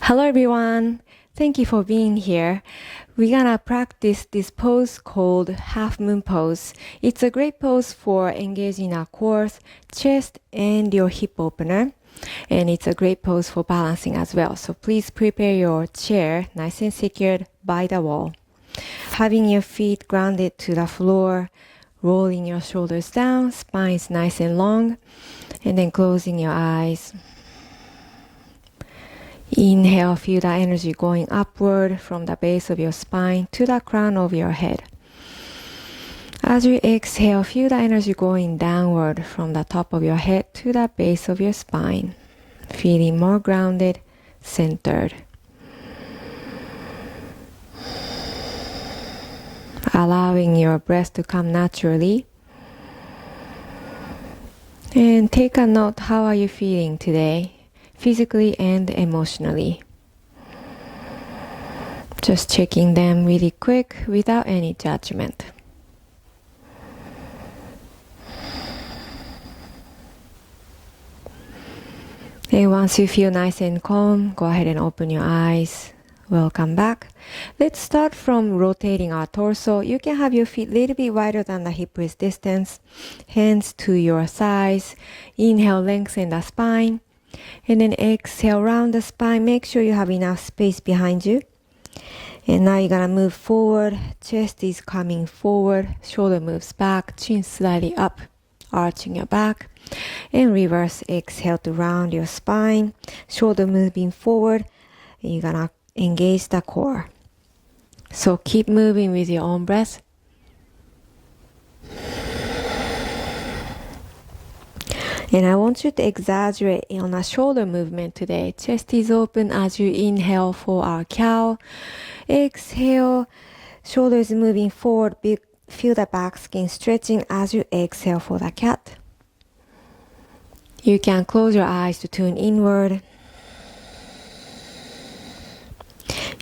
Hello everyone. Thank you for being here. We're gonna practice this pose called half moon pose. It's a great pose for engaging our core, chest, and your hip opener. And it's a great pose for balancing as well. So please prepare your chair nice and secured by the wall. Having your feet grounded to the floor, rolling your shoulders down, spine is nice and long, and then closing your eyes. Inhale, feel the energy going upward from the base of your spine to the crown of your head. As you exhale, feel the energy going downward from the top of your head to the base of your spine, feeling more grounded, centered. Allowing your breath to come naturally. And take a note, how are you feeling today? Physically and emotionally. Just checking them really quick without any judgment. And once you feel nice and calm, go ahead and open your eyes. Welcome back. Let's start from rotating our torso. You can have your feet a little bit wider than the hip width distance. Hands to your sides. Inhale, lengthen the spine. And then exhale, round the spine. Make sure you have enough space behind you. And now you're going to move forward. Chest is coming forward. Shoulder moves back. Chin slightly up. Arching your back. And reverse exhale to round your spine. Shoulder moving forward. And you're going to engage the core. So keep moving with your own breath. And I want you to exaggerate on a shoulder movement today. Chest is open as you inhale for our cow. Exhale, shoulders moving forward. Feel the back skin stretching as you exhale for the cat. You can close your eyes to tune inward.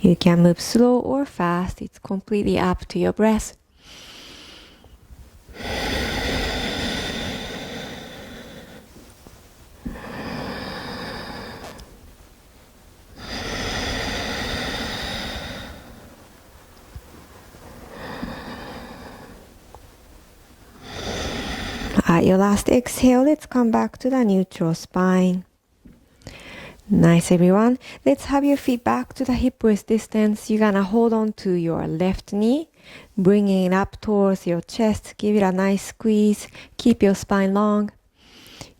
You can move slow or fast. It's completely up to your breath. At your last exhale, let's come back to the neutral spine. Nice, everyone. Let's have your feet back to the hip width distance. You're gonna hold on to your left knee, bringing it up towards your chest. Give it a nice squeeze. Keep your spine long.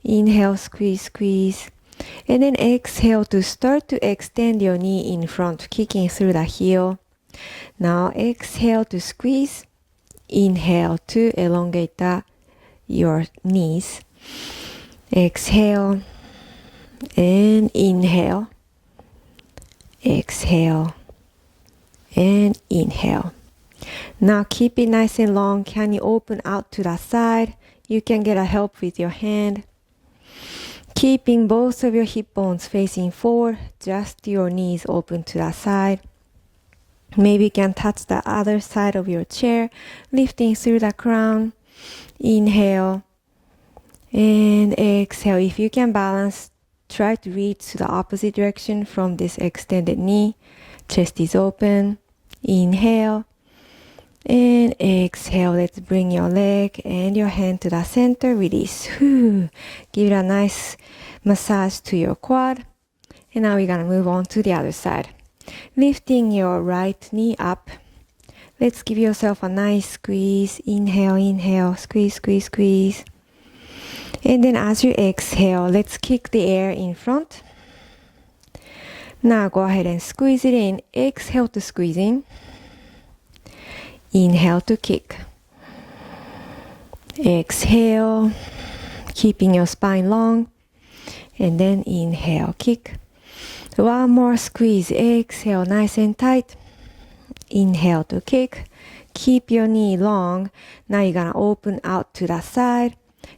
Inhale, squeeze, squeeze. And then exhale to start to extend your knee in front, kicking through the heel. Now exhale to squeeze. Inhale to elongate your knees. Exhale and inhale. Exhale and inhale. Now keep it nice and long. Can you open out to the side? You can get a help with your hand. Keeping both of your hip bones facing forward, just your knees open to the side. Maybe you can touch the other side of your chair, lifting through the crown. Inhale and exhale. If you can balance, try to reach to the opposite direction from this extended knee. Chest is open. Inhale and exhale. Let's bring your leg and your hand to the center. Release. Give it a nice massage to your quad. And now we're going to move on to the other side. Lifting your right knee up. Let's give yourself a nice squeeze. Inhale, inhale, squeeze, squeeze, squeeze. And then as you exhale, let's kick the air in front. Now go ahead and squeeze it in. Exhale to squeeze in. Inhale to kick. Exhale, keeping your spine long. And then inhale, kick. One more squeeze. Exhale, nice and tight. Inhale to kick. Keep your knee long. Now you're going to open out to the side.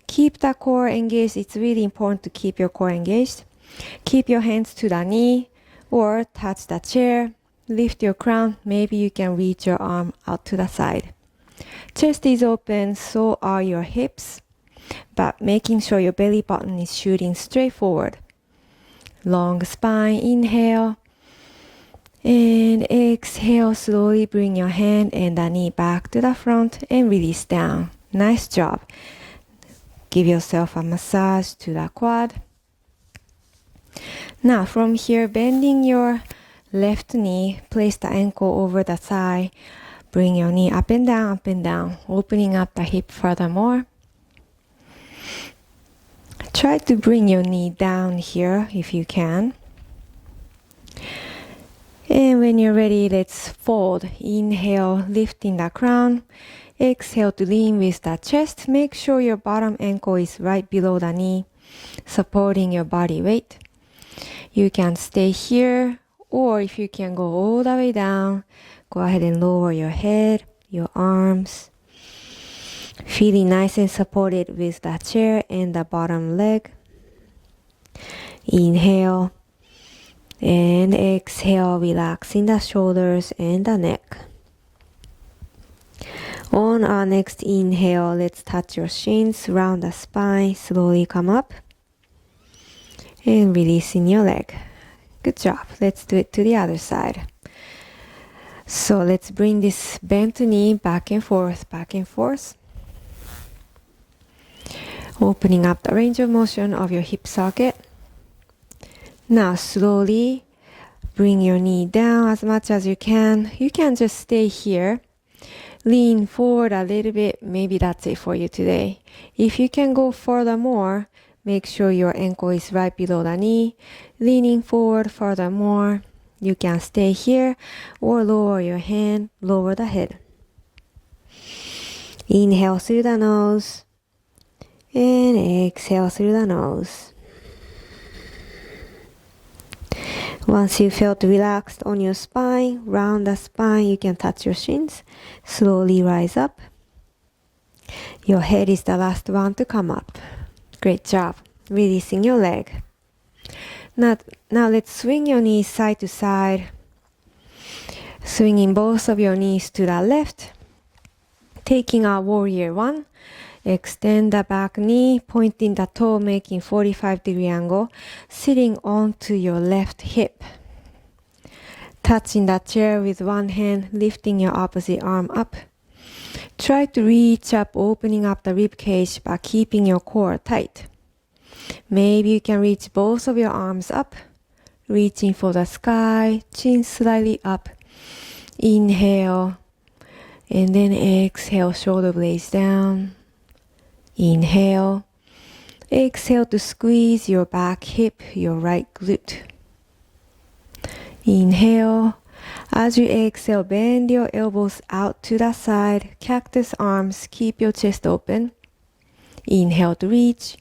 Keep the core engaged. It's really important to keep your core engaged. Keep your hands to the knee or touch the chair. Lift your crown. Maybe you can reach your arm out to the side. Chest is open, so are your hips. But making sure your belly button is shooting straight forward. Long spine. Inhale. And exhale, slowly bring your hand and the knee back to the front and release down. Nice job. Give yourself a massage to the quad. Now from here, bending your left knee, place the ankle over the thigh. Bring your knee up and down, opening up the hip furthermore. Try to bring your knee down here if you can. And when you're ready, let's fold. Inhale, lifting the crown. Exhale to lean with the chest. Make sure your bottom ankle is right below the knee, supporting your body weight. You can stay here, or if you can go all the way down, go ahead and lower your head, your arms. Feeling nice and supported with the chair and the bottom leg. Inhale. And exhale, relaxing the shoulders and the neck. On our next inhale, let's touch your shins, round the spine, slowly come up. And releasing your leg. Good job. Let's do it to the other side. So let's bring this bent knee back and forth, back and forth. Opening up the range of motion of your hip socket. Now slowly bring your knee down as much as you can. You can just stay here. Lean forward a little bit. Maybe that's it for you today. If you can go furthermore, make sure your ankle is right below the knee. Leaning forward furthermore. You can stay here or lower your hand, lower the head. Inhale through the nose and exhale through the nose. Once you felt relaxed on your spine, round the spine, you can touch your shins. Slowly rise up. Your head is the last one to come up. Great job. Releasing your leg. Now let's swing your knees side to side. Swinging both of your knees to the left. Taking our warrior one. Extend the back knee, pointing the toe, making 45-degree angle, sitting onto your left hip. Touching the chair with one hand, lifting your opposite arm up. Try to reach up, opening up the rib cage by keeping your core tight. Maybe you can reach both of your arms up, reaching for the sky, chin slightly up. Inhale, and then exhale, shoulder blades down. Inhale. Exhale to squeeze your back hip, your right glute. Inhale. As you exhale, bend your elbows out to the side. Cactus arms, keep your chest open. Inhale to reach.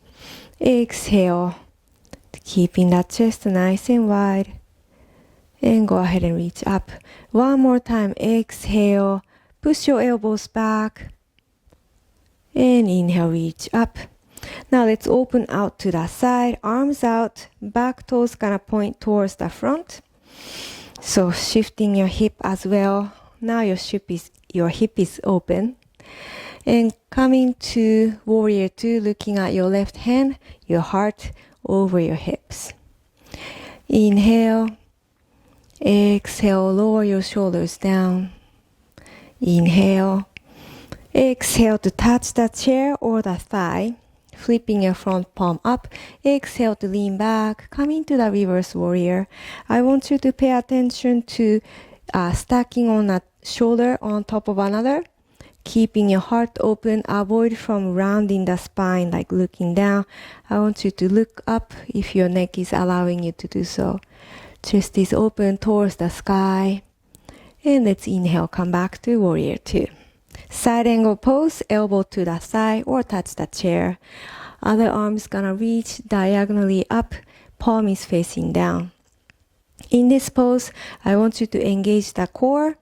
Exhale, keeping that chest nice and wide. And go ahead and reach up. One more time. Exhale. Push your elbows back. And inhale, reach up. Now let's open out to the side, arms out, back toes gonna point towards the front. So shifting your hip as well. Now your hip is open. And coming to warrior two, looking at your left hand, your heart over your hips. Inhale. Exhale, lower your shoulders down. Inhale. Exhale to touch the chair or the thigh, flipping your front palm up. Exhale to lean back, coming to the reverse warrior. I want you to pay attention to stacking on a shoulder on top of another, keeping your heart open. Avoid from rounding the spine, like looking down. I want you to look up if your neck is allowing you to do so. Chest is open towards the sky. And let's inhale, come back to warrior two. Side angle pose, elbow to the side or touch the chair. Other arm is gonna reach diagonally up, palm is facing down. In this pose, I want you to engage the core.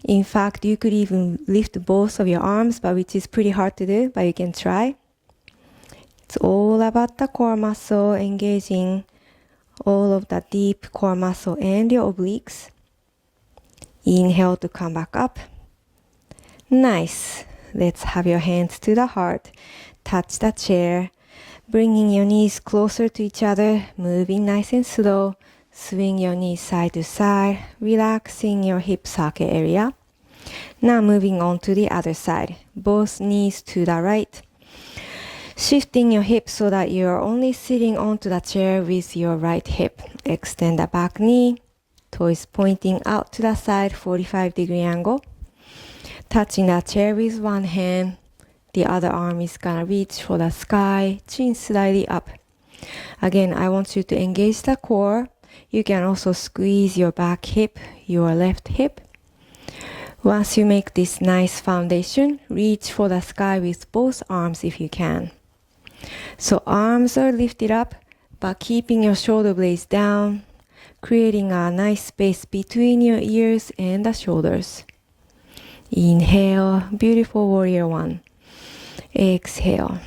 In fact, you could even lift both of your arms, but which is pretty hard to do, but you can try. It's all about the core muscle, engaging all of the deep core muscle and your obliques. Inhale to come back up. Nice. Let's have your hands to the heart. Touch the chair. Bringing your knees closer to each other. Moving nice and slow. Swing your knees side to side, relaxing your hip socket area. Now moving on to the other side. Both knees to the right. Shifting your hips so that you're only sitting onto the chair with your right hip. Extend the back knee. Toes pointing out to the side, 45-degree angle. Touching the chair with one hand. The other arm is gonna reach for the sky, chin slightly up. Again, I want you to engage the core. You can also squeeze your back hip, your left hip. Once you make this nice foundation, reach for the sky with both arms if you can. So arms are lifted up, but keeping your shoulder blades down, creating a nice space between your ears and the shoulders. Inhale, beautiful warrior one. Exhale.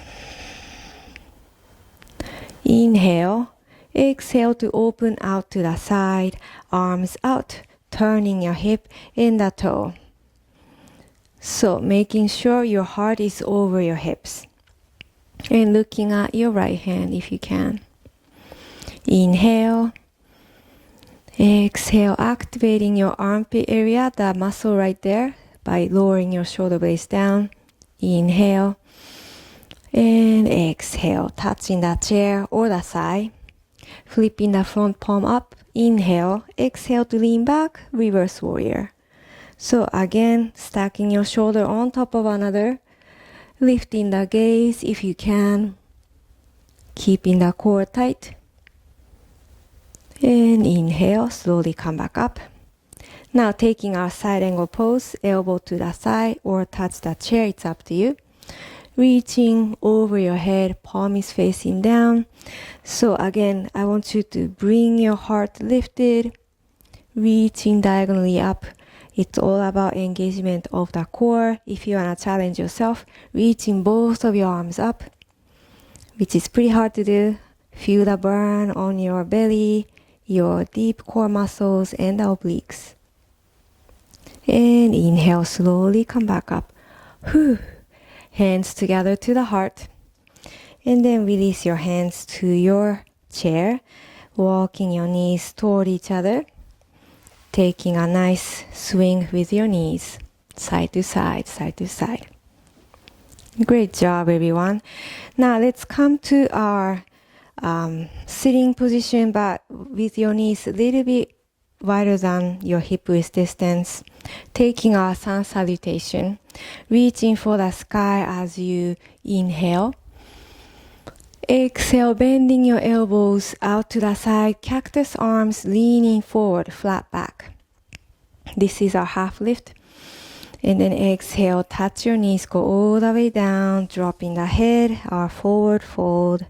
Inhale. Exhale to open out to the side, arms out, turning your hip and the toe. So making sure your heart is over your hips. And looking at your right hand if you can. Inhale. Exhale, activating your armpit area, the muscle right there, by lowering your shoulder blades down. Inhale. And exhale, touching the chair or the side. Flipping the front palm up. Inhale. Exhale to lean back, reverse warrior. So again, stacking your shoulder on top of another. Lifting the gaze if you can. Keeping the core tight. And inhale, slowly come back up. Now taking our side angle pose, elbow to the side or touch the chair, it's up to you. Reaching over your head, palm is facing down. So again, I want you to bring your heart lifted, reaching diagonally up. It's all about engagement of the core. If you want to challenge yourself, reaching both of your arms up, which is pretty hard to do. Feel the burn on your belly, your deep core muscles and the obliques. And inhale, slowly come back up. Whew. Hands together to the heart. And then release your hands to your chair, walking your knees toward each other. Taking a nice swing with your knees, side to side, side to side. Great job, everyone. Now let's come to our sitting position, but with your knees a little bit wider than your hip width distance. Taking our sun salutation, reaching for the sky as you inhale. Exhale, bending your elbows out to the side, cactus arms leaning forward, flat back. This is our half lift. And then exhale, touch your knees, go all the way down, dropping the head, our forward fold.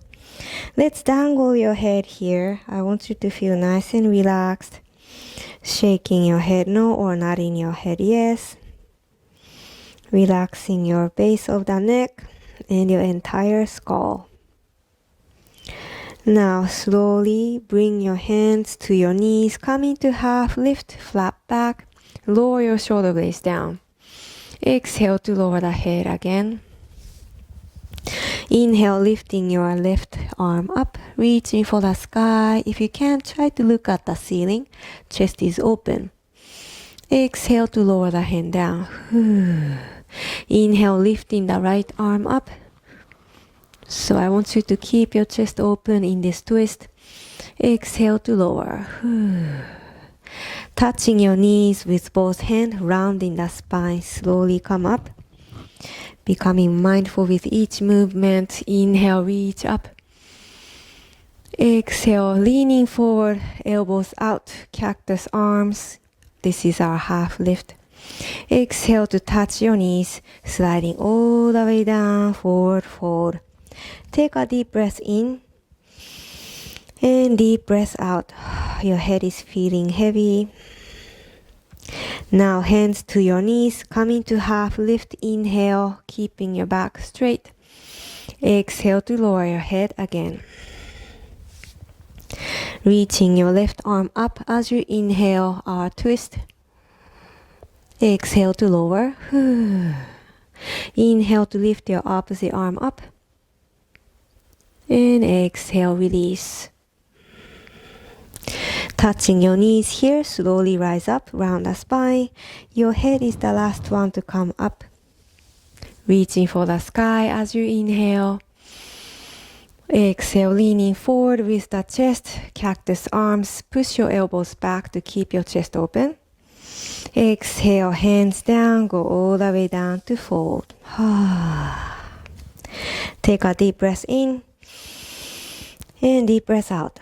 Let's dangle your head here. I want you to feel nice and relaxed. Shaking your head no or nodding your head yes. Relaxing your base of the neck and your entire skull. Now slowly bring your hands to your knees, come into half lift, flat back, lower your shoulder blades down. Exhale to lower the head again. Inhale, lifting your left arm up, reaching for the sky. If you can, try to look at the ceiling. Chest is open. Exhale to lower the hand down. Inhale, lifting the right arm up. So I want you to keep your chest open in this twist. Exhale to lower. Touching your knees with both hands, rounding the spine, slowly come up. Becoming mindful with each movement. Inhale, reach up. Exhale, leaning forward, elbows out, cactus arms. This is our half lift. Exhale to touch your knees, sliding all the way down, forward fold. Take a deep breath in and deep breath out. Your head is feeling heavy. Now hands to your knees, coming to half lift. Inhale, keeping your back straight. Exhale to lower your head again. Reaching your left arm up as you inhale, our twist. Exhale to lower. Inhale to lift your opposite arm up. And exhale, release. Touching your knees here, slowly rise up, round the spine. Your head is the last one to come up. Reaching for the sky as you inhale. Exhale, leaning forward with the chest, cactus arms. Push your elbows back to keep your chest open. Exhale, hands down, go all the way down to fold. Take a deep breath in and deep breath out.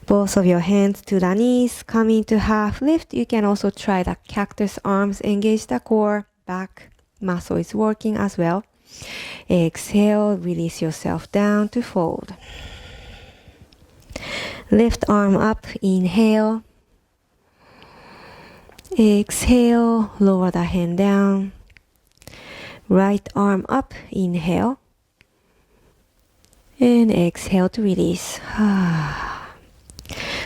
Both of your hands to the knees, come into half lift. You can also try the cactus arms, engage the core, back muscle is working as well. Exhale, release yourself down to fold. Left arm up, inhale. Exhale, lower the hand down. Right arm up, inhale. And exhale to release.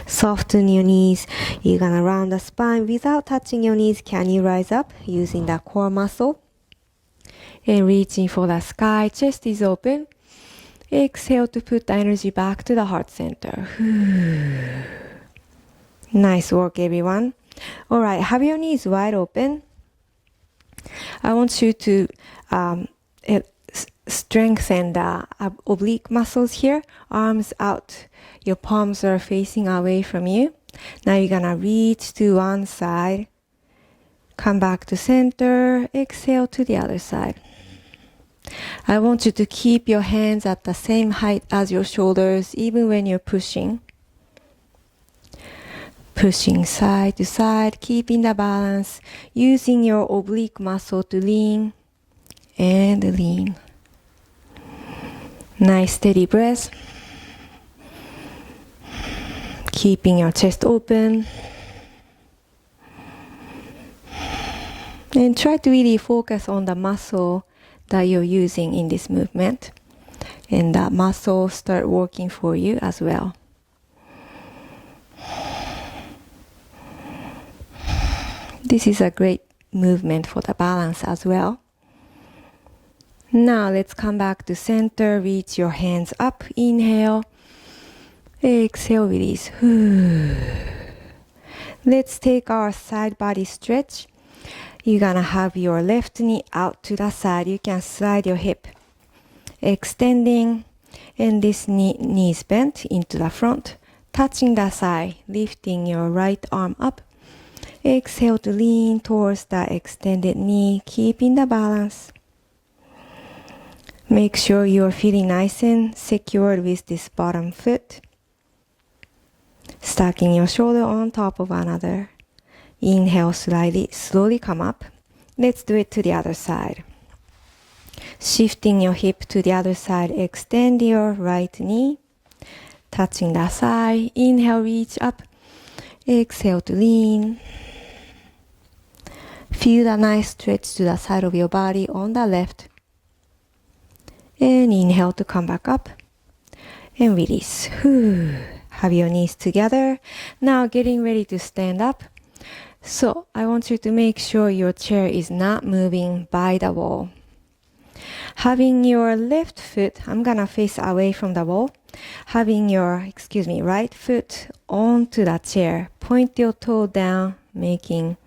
Soften your knees. You're gonna round the spine without touching your knees. Can you rise up using the core muscle? And reaching for the sky, chest is open. Exhale to put the energy back to the heart center. Nice work, everyone. All right, have your knees wide open. I want you to strengthen the oblique muscles here. Arms out. Your palms are facing away from you. Now you're gonna reach to one side. Come back to center. Exhale to the other side. I want you to keep your hands at the same height as your shoulders, even when you're pushing. Pushing side to side, keeping the balance, using your oblique muscle to lean and lean. Nice steady breath. Keeping your chest open. And try to really focus on the muscle that you're using in this movement. And that muscle start working for you as well. This is a great movement for the balance as well. Now let's come back to center. Reach your hands up. Inhale. Exhale, release. Let's take our side body stretch. You're gonna have your left knee out to the side. You can slide your hip. Extending. And this knee is bent into the front. Touching the side. Lifting your right arm up. Exhale to lean towards the extended knee, keeping the balance. Make sure you're feeling nice and secured with this bottom foot. Stacking your shoulder on top of another. Inhale, slowly come up. Let's do it to the other side. Shifting your hip to the other side, extend your right knee. Touching the side, inhale, reach up. Exhale to lean. Feel a nice stretch to the side of your body on the left. And inhale to come back up. And release. Have your knees together. Now getting ready to stand up. So I want you to make sure your chair is not moving by the wall. Having your left foot, I'm gonna face away from the wall. Having your, right foot onto the chair. Point your toe down, making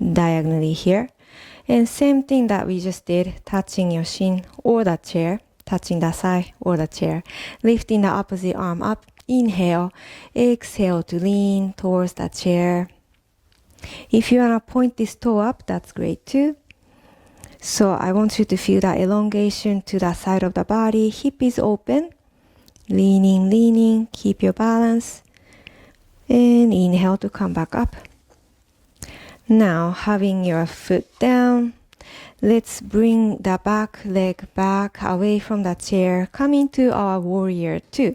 diagonally here. And same thing that we just did, touching your shin or the chair, touching the side or the chair. Lifting the opposite arm up. Inhale, exhale to lean towards the chair. If you want to point this toe up, that's great too. So I want you to feel that elongation to the side of the body. Hip is open. Leaning, keep your balance. And inhale to come back up. Now, having your foot down, let's bring the back leg back away from the chair. Come into our warrior two.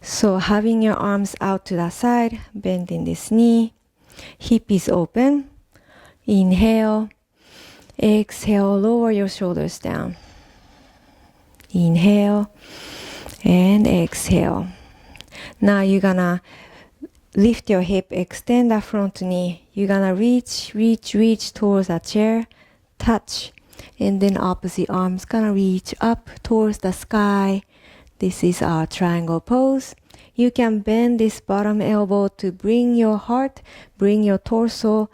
So having your arms out to the side, bending this knee. Hip is open. Inhale. Exhale, lower your shoulders down. Inhale and exhale. Now you're gonna lift your hip, extend the front knee. You're gonna reach towards the chair, touch, and then opposite arm's gonna reach up towards the sky. This is our triangle pose. You can bend this bottom elbow to bring your heart, bring your torso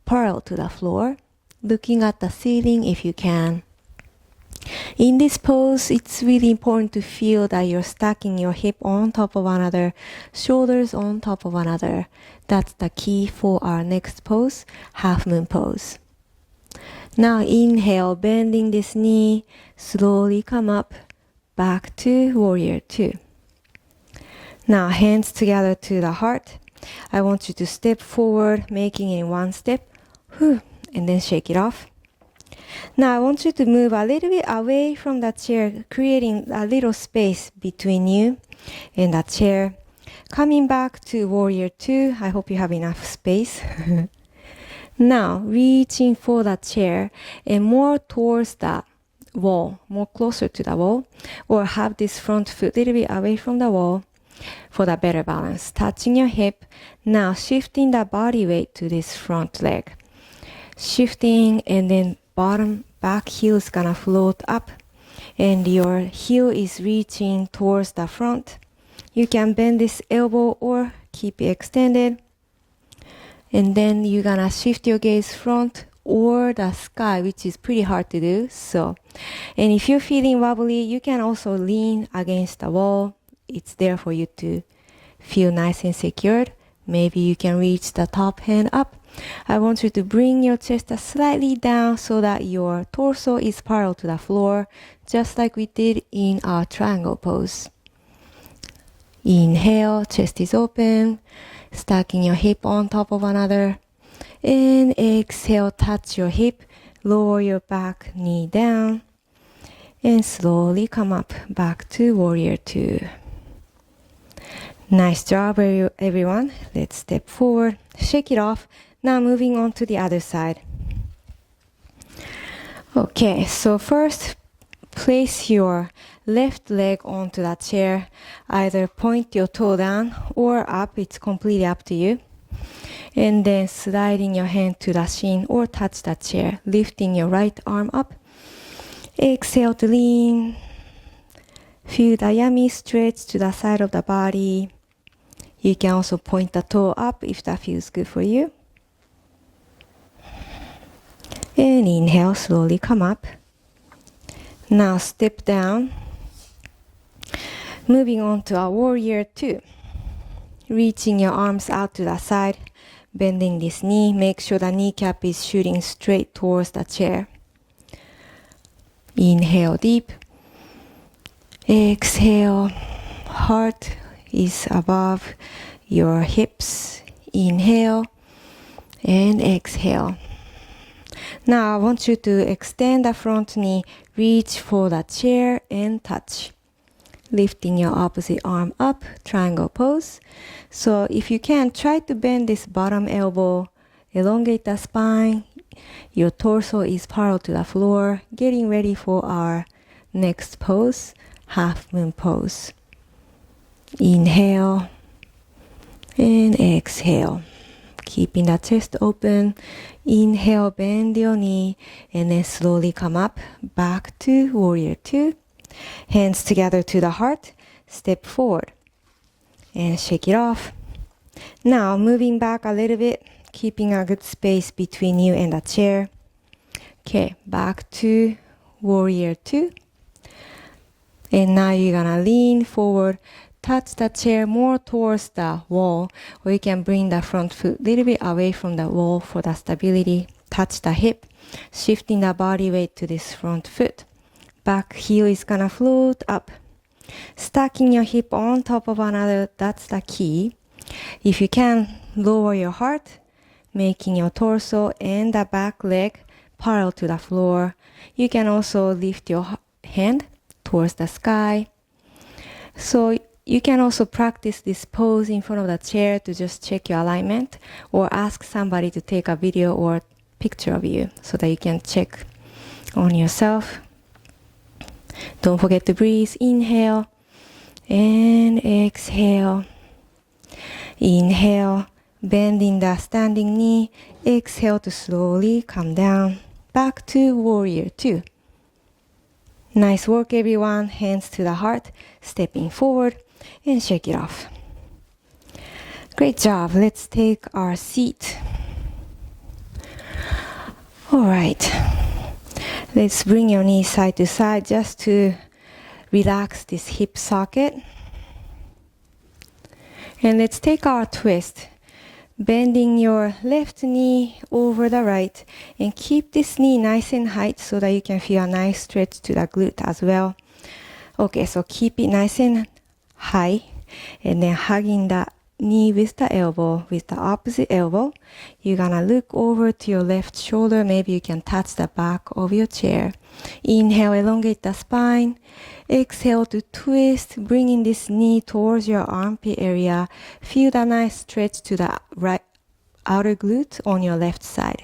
parallel to the floor, looking at the ceiling if you can. In this pose, it's really important to feel that you're stacking your hip on top of another, shoulders on top of another. That's the key for our next pose, half moon pose. Now inhale, bending this knee, slowly come up, back to warrior two. Now hands together to the heart. I want you to step forward, making it one step, and then shake it off. Now I want you to move a little bit away from the chair, creating a little space between you and the chair. Coming back to warrior two. I hope you have enough space. Now reaching for the chair and more towards the wall, more closer to the wall, or have this front foot a little bit away from the wall for the better balance. Touching your hip. Now shifting the body weight to this front leg. Shifting, and then bottom back heel is gonna float up and your heel is reaching towards the front. You can bend this elbow or keep it extended. And then you're gonna shift your gaze front or the sky, which is pretty hard to do. And if you're feeling wobbly, you can also lean against the wall. It's there for you to feel nice and secured. Maybe you can reach the top hand up. I want you to bring your chest slightly down so that your torso is parallel to the floor, just like we did in our triangle pose. Inhale, chest is open, stacking your hip on top of another. And exhale, touch your hip, lower your back knee down, and slowly come up back to warrior two. Nice job, everyone. Let's step forward, shake it off. Now moving on to the other side. Okay, so first place your left leg onto that chair. Either point your toe down or up, it's completely up to you. And then sliding your hand to the shin or touch the chair, lifting your right arm up. Exhale to lean. Feel the yummy stretch to the side of the body. You can also point the toe up if that feels good for you. And inhale, slowly come up. Now step down. Moving on to our warrior two. Reaching your arms out to the side, bending this knee. Make sure the kneecap is shooting straight towards the chair. Inhale deep. Exhale, heart is above your hips. Inhale and exhale. Now I want you to extend the front knee, reach for the chair and touch. Lifting your opposite arm up, triangle pose. So if you can, try to bend this bottom elbow, elongate the spine. Your torso is parallel to the floor. Getting ready for our next pose, half moon pose. Inhale and exhale. Keeping the chest open. Inhale, bend your knee, and then slowly come up, back to warrior two. Hands together to the heart. Step forward and shake it off. Now moving back a little bit, keeping a good space between you and the chair. Okay, back to warrior two. And now you're gonna lean forward, touch the chair more towards the wall, or you can bring the front foot a little bit away from the wall for the stability. Touch the hip, shifting the body weight to this front foot. Back heel is gonna float up. Stacking your hip on top of another, that's the key. If you can, lower your heart, making your torso and the back leg parallel to the floor. You can also lift your hand towards the sky. So you can also practice this pose in front of the chair to just check your alignment, or ask somebody to take a video or picture of you so that you can check on yourself. Don't forget to breathe. Inhale and exhale. Inhale, bending the standing knee. Exhale to slowly come down. Back to warrior two. Nice work, everyone. Hands to the heart, stepping forward. and shake it off. Great job. Let's take our seat. All right. Let's bring your knees side to side just to relax this hip socket. And let's take our twist. Bending your left knee over the right and keep this knee nice and high so that you can feel a nice stretch to the glute as well. Okay, so keep it nice and high and then hugging the knee with the elbow, with the opposite elbow. You're gonna look over to your left shoulder. Maybe you can touch the back of your chair. Inhale, elongate the spine. Exhale to twist, bringing this knee towards your armpit area. Feel the nice stretch to the right outer glute on your left side.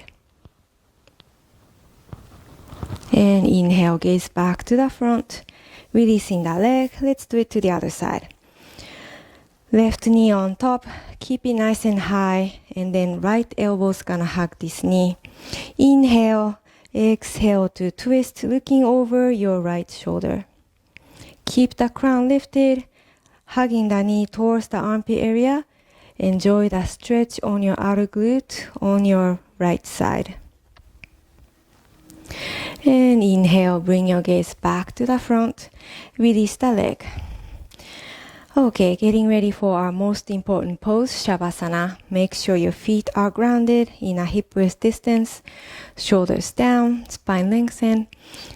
And inhale, gaze back to the front, releasing the leg. Let's do it to the other side. Left knee on top, keep it nice and high, and then right elbow's gonna hug this knee. Inhale, exhale to twist, looking over your right shoulder. Keep the crown lifted, hugging the knee towards the armpit area. Enjoy the stretch on your outer glute on your right side. And inhale, bring your gaze back to the front. Release the leg. Okay, getting ready for our most important pose, Shavasana. Make sure your feet are grounded in a hip-width distance. Shoulders down, spine lengthened.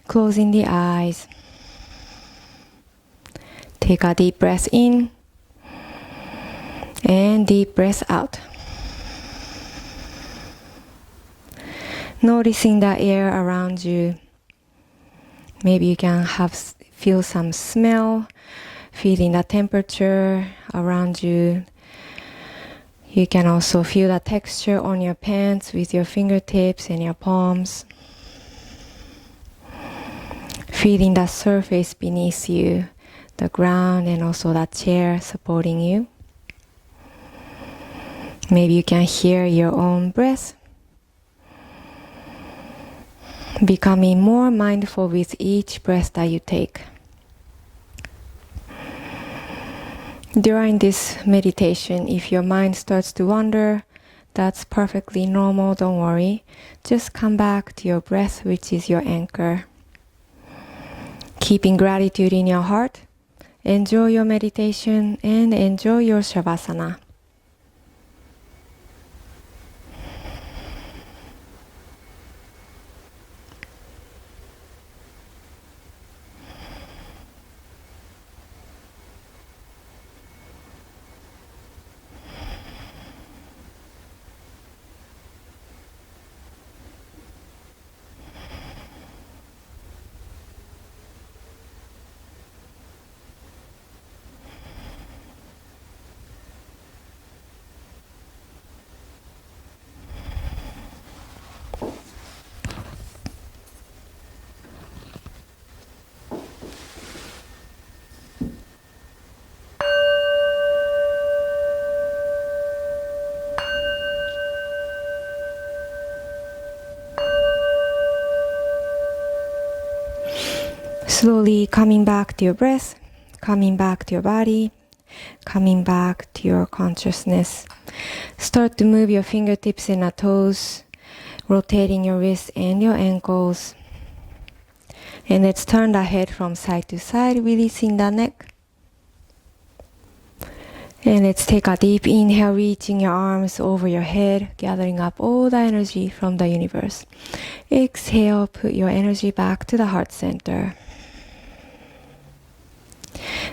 Closing the eyes. Take a deep breath in and deep breath out. Noticing the air around you. Maybe you can feel some smell, feeling the temperature around you. You can also feel the texture on your pants with your fingertips and your palms. Feeling the surface beneath you, the ground and also the chair supporting you. Maybe you can hear your own breath. Becoming more mindful with each breath that you take. During this meditation, if your mind starts to wander, that's perfectly normal, don't worry. Just come back to your breath, which is your anchor. Keeping gratitude in your heart. Enjoy your meditation and enjoy your Shavasana. Slowly coming back to your breath, coming back to your body, coming back to your consciousness. Start to move your fingertips and your toes, rotating your wrists and your ankles. And let's turn the head from side to side, releasing the neck. And let's take a deep inhale, reaching your arms over your head, gathering up all the energy from the universe. Exhale, put your energy back to the heart center.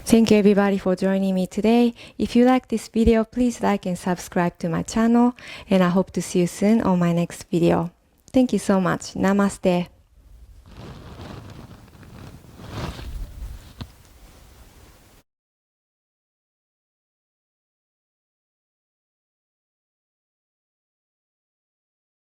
Thank you everybody for joining me today. If you like this video, please like and subscribe to my channel. And I hope to see you soon on my next video. Thank you so much. Namaste.